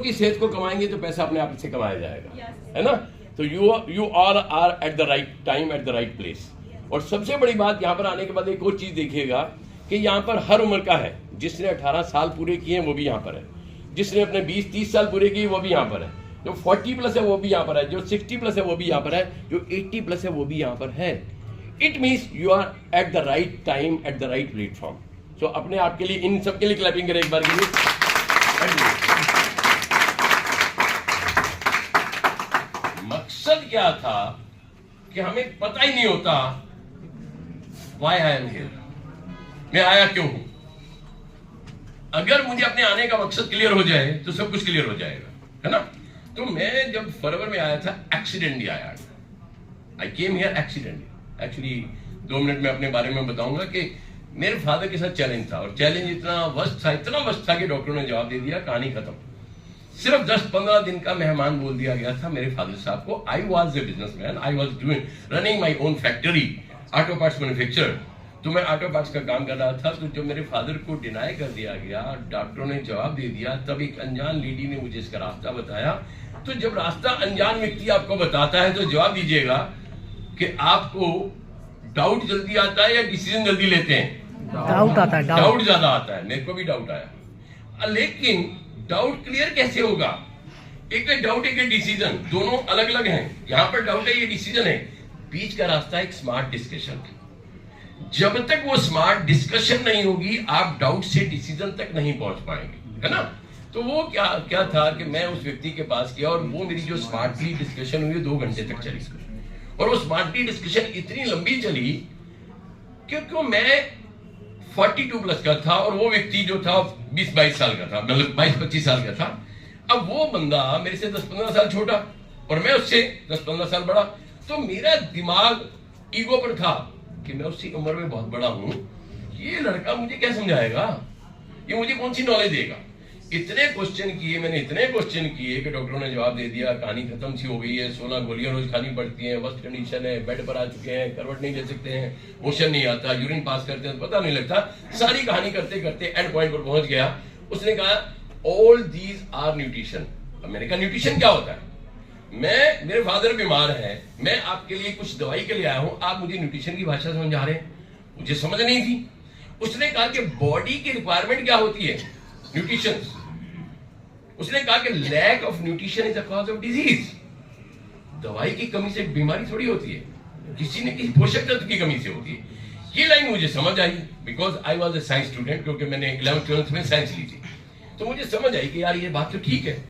की सेहत को कमाएंगे तो पैसा अपने आप से कमाया जाएगा, है ना। तो you all are at the right time at the right place. और सबसे बड़ी बात यहाँ पर आने के बाद एक और चीज देखिएगा कि यहाँ पर हर उम्र का है। जिसने 18 साल पूरे किए हैं वो भी यहाँ पर है, जिसने अपने 20-30 साल पूरे किए वो भी यहाँ पर है, जो 40 प्लस है वो भी यहाँ पर है, जो 60 प्लस है वो भी यहाँ पर है, जो 80 प्लस है वो भी यहाँ पर है। It means you are at the right time at the right platform. So अपने आप के लिए, इन सब के लिए क्लैपिंग करें एक बार के लिए। मकसद क्या था कि हमें पता ही नहीं होता व्हाई आई एम हियर, मैं आया क्यों हूं। अगर मुझे अपने आने का मकसद क्लियर हो जाए तो सब कुछ क्लियर हो जाएगा, है ना। तो मैं जब फरवरी में आया था, एक्सीडेंटली आया, I came here accidentally. Actually 2 minute में अपने बारे में बताऊंगा कि मेरे फादर के साथ चैलेंज था, और चैलेंज इतना वर्स्ट था कि डॉक्टरों ने जवाब दे दिया, कहानी खत्म। सिर्फ 10-15 दिन का मेहमान बोल दिया गया था मेरे फादर साहब को। आई was a businessman, I was doing running my own factory, auto parts manufacture. तो मैं ऑटो पार्ट्स का काम कर रहा था। तो जब मेरे फादर को डिनाई कर दिया गया, डॉक्टरों ने जवाब दे दिया, तब एक अनजान लेडी ने मुझे इसका रास्ता बताया। तो जब रास्ता अनजान व्यक्ति आपको बताता है तो जवाब दीजिएगा कि आपको डाउट जल्दी आता है या डिसीजन जल्दी लेते हैं? डाउट आता है, डाउट ज्यादा आता है। मेरे को भी डाउट आया, लेकिन डाउट क्लियर कैसे होगा? एक है डाउट, एक है डिसीजन, दोनों अलग अलग हैं। यहाँ पर डाउट है, ये डिसीजन है। बीच का रास्ता एक स्मार्ट डिस्कशन। जब तक वो स्मार्ट डिस्कशन नहीं होगी, आप डाउट से डिसीजन तक नहीं पहुंच पाएंगे, है ना। तो वो क्या था कि मैं उस व्यक्ति के पास गया, और वो मेरी जो स्मार्टली डिस्कशन हुई 2 घंटे तक चली। और वो स्मार्टली डिस्कशन इतनी लंबी चली क्योंकि मैं 42 प्लस का था और वो व्यक्ति जो था 20-22 साल का था, मतलब 22-25 साल का था। अब वो बंदा मेरे से 10-15 साल छोटा और मैं उससे 10-15 साल बड़ा। तो मेरा दिमाग ईगो पर था कि मैं उसकी उम्र में बहुत बड़ा हूं, ये लड़का मुझे क्या समझाएगा, ये मुझे कौन सी नॉलेज देगा। इतने क्वेश्चन किए मैंने, इतने क्वेश्चन किए कि डॉक्टरों ने जवाब दे दिया, कहानी खत्म सी हो गई है, 16 गोलियां रोज खानी पड़ती हैं, वर्स्ट कंडीशन है, बेड पर आ चुके हैं, करवट नहीं ले सकते हैं, मोशन नहीं आता, यूरिन पास करते हैं तो पता नहीं लगता। सारी कहानी करते करते एंड पॉइंट पर पहुंच गया। उसने कहा ऑल दीज आर न्यूट्रिशन। अब मैंने कहा न्यूट्रिशन क्या होता है? मेरे फादर बीमार है, मैं आपके लिए कुछ दवाई के लिए आया हूं, आप मुझे न्यूट्रिशन की भाषा समझा रहे हैं, मुझे समझ नहीं थी। उसने कहा कि बॉडी की रिक्वायरमेंट क्या होती है? न्यूट्रिशन। उसने कहा कि lack of nutrition is a cause of disease. दवाई की कमी से बीमारी थोड़ी होती है, किसी न किसी पोषक तत्व की कमी से होती है। ये लाइन मुझे समझ आई because I was a science student, क्योंकि मैंने 11th-12th में साइंस ली थी। तो मुझे समझ आई कि यार ये बात तो ठीक है।